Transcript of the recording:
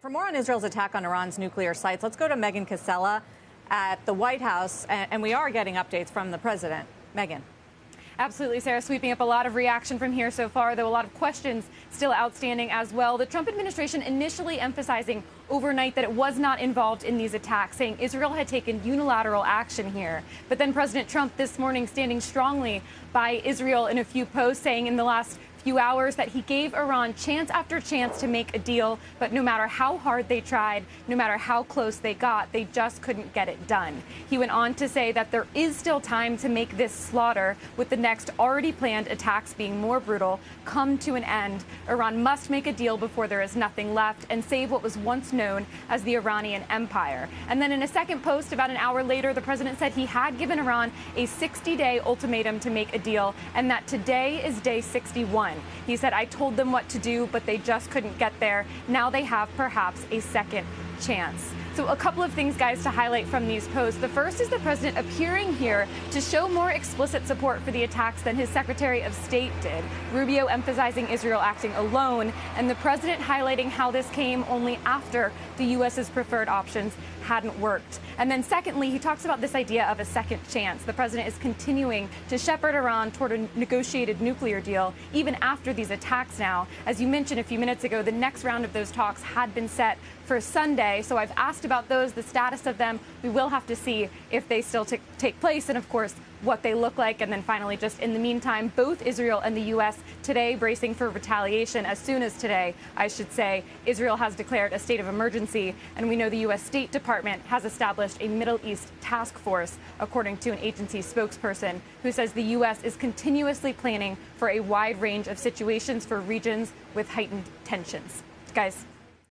For more on Israel's attack on Iran's nuclear sites, let's go to Megan Cassella at the White House, and we are getting updates from the president. Megan. Absolutely, Sarah. Sweeping up a lot of reaction from here so far, though a lot of questions still outstanding as well. The Trump administration initially emphasizing overnight that it was not involved in these attacks, saying Israel had taken unilateral action here. But then President Trump this morning standing strongly by Israel in a few posts, saying in the last few hours that he gave Iran chance after chance to make a deal, but no matter how hard they tried, no matter how close they got, they just couldn't get it done. He went on to say that there is still time to make this slaughter, with the next already planned attacks being more brutal, come to an end. Iran must make a deal before there is nothing left and save what was once known as the Iranian Empire. And then in a second post about an hour later, the president said he had given Iran a 60-day ultimatum to make a deal, and that today is day 61. He said, I told them what to do, but they just couldn't get there. Now they have perhaps a second chance. So a couple of things, guys, to highlight from these posts. The first is the president appearing here to show more explicit support for the attacks than his Secretary of State did. Rubio emphasizing Israel acting alone, and the president highlighting how this came only after the U.S.'s preferred options hadn't worked. And then secondly, he talks about this idea of a second chance. The president is continuing to shepherd Iran toward a negotiated nuclear deal, even after these attacks now. As you mentioned a few minutes ago, the next round of those talks had been set for Sunday. So I've asked about those, the status of them. We will have to see if they still take place and, of course, what they look like. And then finally, just in the meantime, both Israel and the U.S. today bracing for retaliation. As soon as today, I should say, Israel has declared a state of emergency. And we know the U.S. State Department has established a Middle East task force, according to an agency spokesperson, who says the U.S. is continuously planning for a wide range of situations for regions with heightened tensions. Guys.